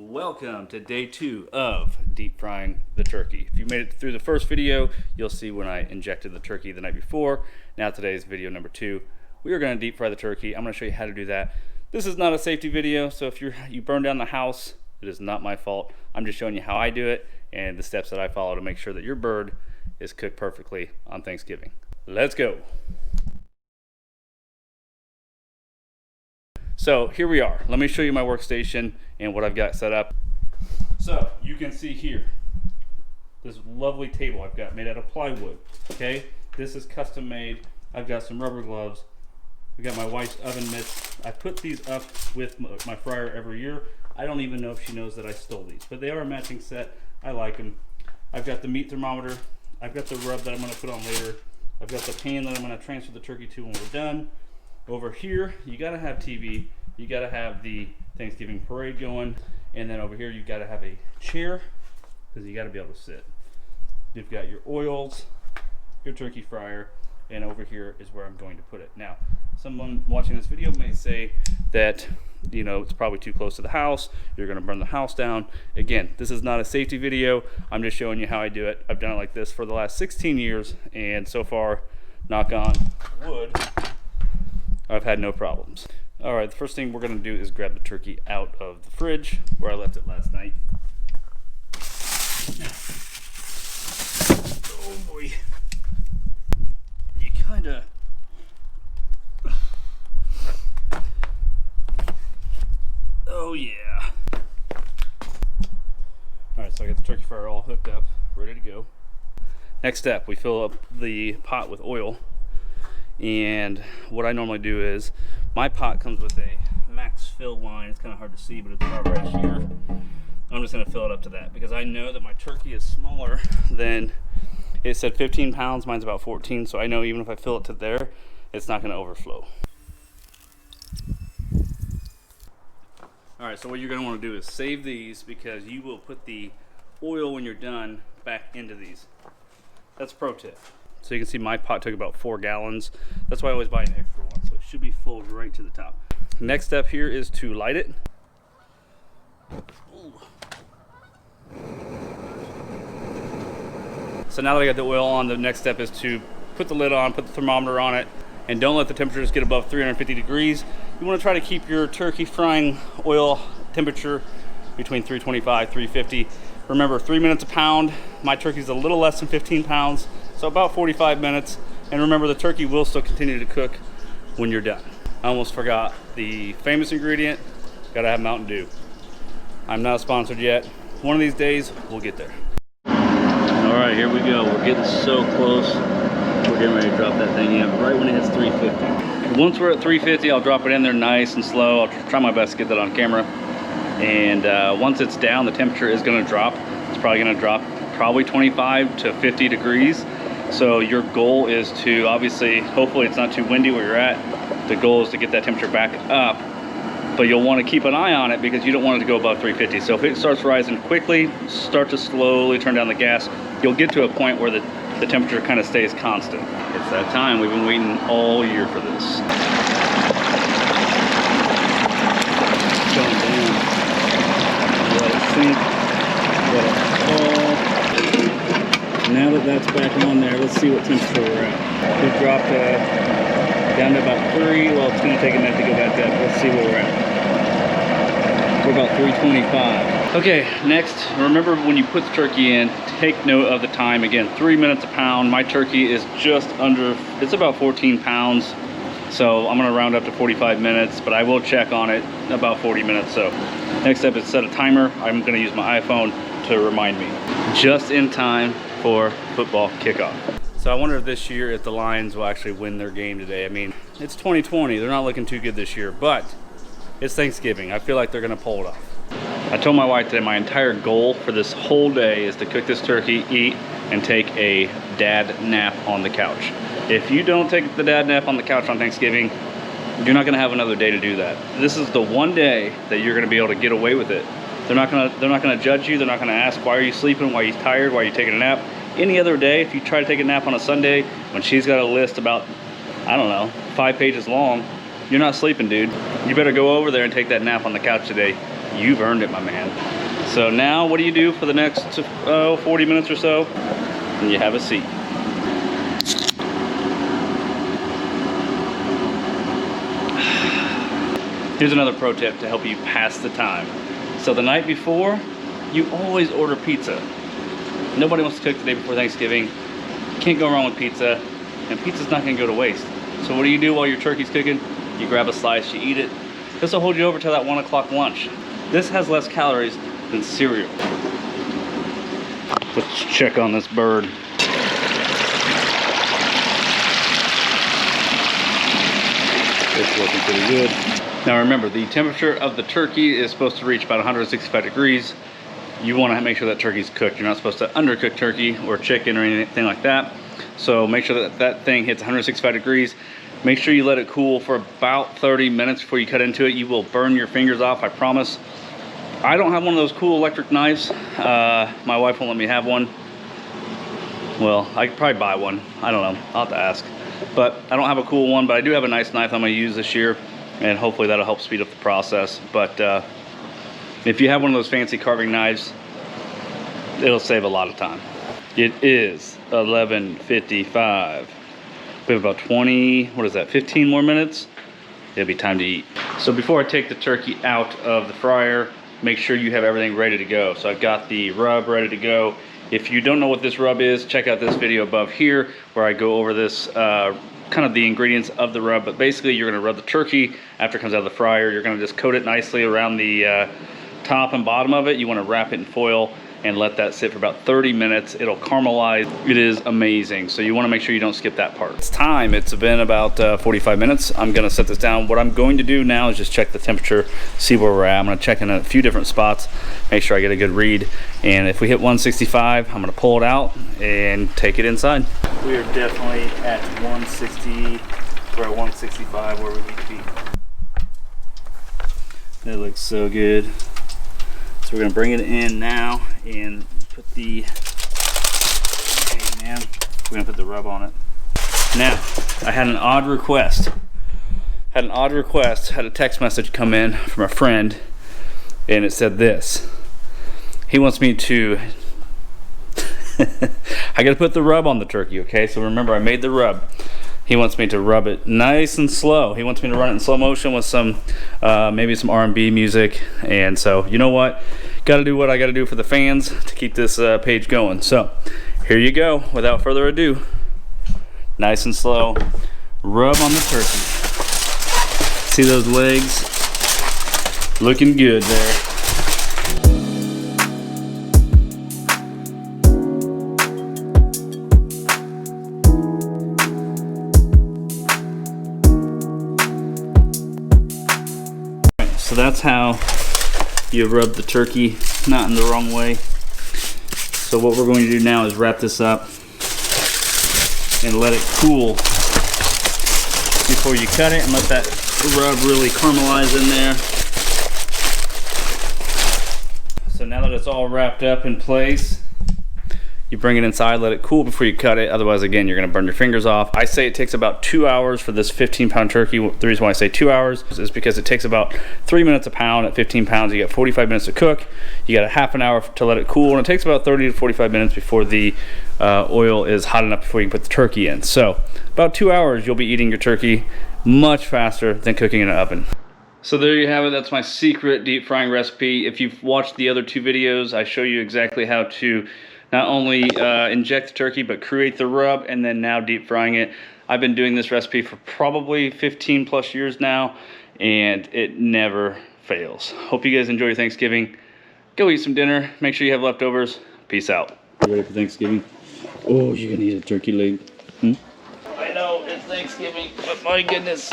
Welcome to day 2 of deep frying the turkey. If you made it through the first video, you'll see when I injected the turkey the night before. Now today's video number 2. We are going to deep fry the turkey. I'm going to show you how to do that. This is not a safety video, so if you burn down the house, it is not my fault. I'm just showing you how I do it and the steps that I follow to make sure that your bird is cooked perfectly on Thanksgiving. Let's go. So here we are. Let me show you my workstation and what I've got set up. So you can see here, this lovely table I've got made out of plywood, okay? This is custom made. I've got some rubber gloves. I've got my wife's oven mitts. I put these up with my fryer every year. I don't even know if she knows that I stole these, but they are a matching set. I like them. I've got the meat thermometer. I've got the rub that I'm gonna put on later. I've got the pan that I'm gonna transfer the turkey to when we're done. Over here, you gotta have TV. You gotta have the Thanksgiving parade going. And then over here, you gotta have a chair because you gotta be able to sit. You've got your oils, your turkey fryer, and over here is where I'm going to put it. Now, someone watching this video may say that, you know, it's probably too close to the house. You're gonna burn the house down. Again, this is not a safety video. I'm just showing you how I do it. I've done it like this for the last 16 years, and so far, knock on wood, I've had no problems. All right, the first thing we're gonna do is grab the turkey out of the fridge where I left it last night. Oh boy. You kinda, oh yeah. All right, so I got the turkey fryer all hooked up, ready to go. Next step, we fill up the pot with oil. And what I normally do is, my pot comes with a max fill line. It's kind of hard to see, but it's about right here. I'm just gonna fill it up to that because I know that my turkey is smaller than, it said 15 pounds, mine's about 14. So I know even if I fill it to there, it's not gonna overflow. All right, so what you're gonna wanna do is save these because you will put the oil when you're done back into these. That's a pro tip. So you can see my pot took about 4 gallons. That's why I always buy an extra one. So it should be full right to the top. Next step here is to light it. Ooh. So now that I got the oil on, the next step is to put the lid on, put the thermometer on it, and don't let the temperatures get above 350 degrees. You want to try to keep your turkey frying oil temperature between 325, 350. Remember, 3 minutes a pound. My turkey's a little less than 15 pounds. So about 45 minutes, and remember the turkey will still continue to cook when you're done. I almost forgot the famous ingredient, gotta have Mountain Dew. I'm not sponsored yet. One of these days, we'll get there. All right, here we go. We're getting so close. We're getting ready to drop that thing in right when it hits 350. Once we're at 350, I'll drop it in there nice and slow. I'll try my best to get that on camera. And once it's down, the temperature is gonna drop. It's probably gonna drop 25 to 50 degrees. So your goal is to, obviously, hopefully it's not too windy where you're at. The goal is to get that temperature back up, but you'll want to keep an eye on it because you don't want it to go above 350. So if it starts rising quickly, start to slowly turn down the gas. You'll get to a point where the temperature kind of stays constant. It's that time. We've been waiting all year for this. Going down. Let it sink. Let it fall. Now that that's back on there, let's see what temperature we're at. We've dropped down to about 3. Well, it's going to take a minute to go back up. Let's see where we're at. We're about 325. Okay, next, remember when you put the turkey in, take note of the time. Again, 3 minutes a pound. My turkey is just under, it's about 14 pounds. So I'm going to round up to 45 minutes, but I will check on it about 40 minutes. So next step is set a timer. I'm going to use my iPhone to remind me. Just in time for football kickoff. So I wonder if this year, if the Lions will actually win their game today. I mean, it's 2020. They're not looking too good this year, but it's Thanksgiving. I feel like they're gonna pull it off. I told my wife today my entire goal for this whole day is to cook this turkey, eat, and take a dad nap on the couch. If you don't take the dad nap on the couch on Thanksgiving, you're not gonna have another day to do that. This is the one day that you're gonna be able to get away with it. They're not gonna judge you. They're not gonna ask, why are you sleeping? Why are you tired? Why are you taking a nap? Any other day, if you try to take a nap on a Sunday, when she's got a list about, I don't know, 5 pages long, you're not sleeping, dude. You better go over there and take that nap on the couch today. You've earned it, my man. So now what do you do for the next 40 minutes or so? And you have a seat. Here's another pro tip to help you pass the time. So the night before, you always order pizza. Nobody wants to cook the day before Thanksgiving. Can't go wrong with pizza, and pizza's not gonna go to waste. So what do you do while your turkey's cooking? You grab a slice, you eat it. This will hold you over till that 1 o'clock lunch. This has less calories than cereal. Let's check on this bird. It's looking pretty good. Now remember, the temperature of the turkey is supposed to reach about 165 degrees. You want to make sure that turkey's cooked. You're not supposed to undercook turkey or chicken or anything like that. So make sure that that thing hits 165 degrees. Make sure you let it cool for about 30 minutes before you cut into it. You will burn your fingers off, I promise. I don't have one of those cool electric knives. My wife won't let me have one. Well, I could probably buy one. I don't know, I'll have to ask. But I don't have a cool one, but I do have a nice knife I'm gonna use this year, and hopefully that'll help speed up the process. But if you have one of those fancy carving knives, it'll save a lot of time. It is 11:55. We have about 15 more minutes. It'll be time to eat. So before I take the turkey out of the fryer, make sure you have everything ready to go. So I've got the rub ready to go. If you don't know what this rub is, check out this video above here where I go over this kind of the ingredients of the rub. But basically you're gonna rub the turkey after it comes out of the fryer. You're gonna just coat it nicely around the top and bottom of it. You wanna wrap it in foil and let that sit for about 30 minutes. It'll caramelize. It is amazing. So you wanna make sure you don't skip that part. It's time, it's been about 45 minutes. I'm gonna set this down. What I'm going to do now is just check the temperature, see where we're at. I'm gonna check in a few different spots, make sure I get a good read. And if we hit 165, I'm gonna pull it out and take it inside. We are definitely at 160, we're at 165 where we need to be. That looks so good. So we're gonna bring it in now and put the, we're gonna put the rub on it. Now, I had an odd request. Had a text message come in from a friend, and it said this. He wants me to, I gotta put the rub on the turkey, okay? So remember, I made the rub. He wants me to rub it nice and slow. He wants me to run it in slow motion with some, maybe some R&B music. And so, you know what? Gotta do what I gotta do for the fans to keep this page going. So, here you go. Without further ado, nice and slow, rub on the turkey. See those legs? Looking good there. So that's how you rub the turkey, not in the wrong way. So what we're going to do now is wrap this up and let it cool before you cut it, and let that rub really caramelize in there. So now that it's all wrapped up in place, you bring it inside, let it cool before you cut it. Otherwise, again, you're gonna burn your fingers off. I say it takes about 2 hours for this 15-pound turkey. The reason why I say 2 hours is because it takes about 3 minutes a pound. At 15 pounds, you got 45 minutes to cook. You got a half an hour to let it cool, and it takes about 30 to 45 minutes before the oil is hot enough before you can put the turkey in. So about 2 hours, you'll be eating your turkey much faster than cooking in an oven. So there you have it. That's my secret deep frying recipe. If you've watched the other 2 videos, I show you exactly how to not only inject the turkey, but create the rub, and then now deep frying it. I've been doing this recipe for probably 15 plus years now, and it never fails. Hope you guys enjoy your Thanksgiving. Go eat some dinner. Make sure you have leftovers. Peace out. You ready for Thanksgiving? Oh, you're gonna eat a turkey leg. I know it's Thanksgiving, but my goodness.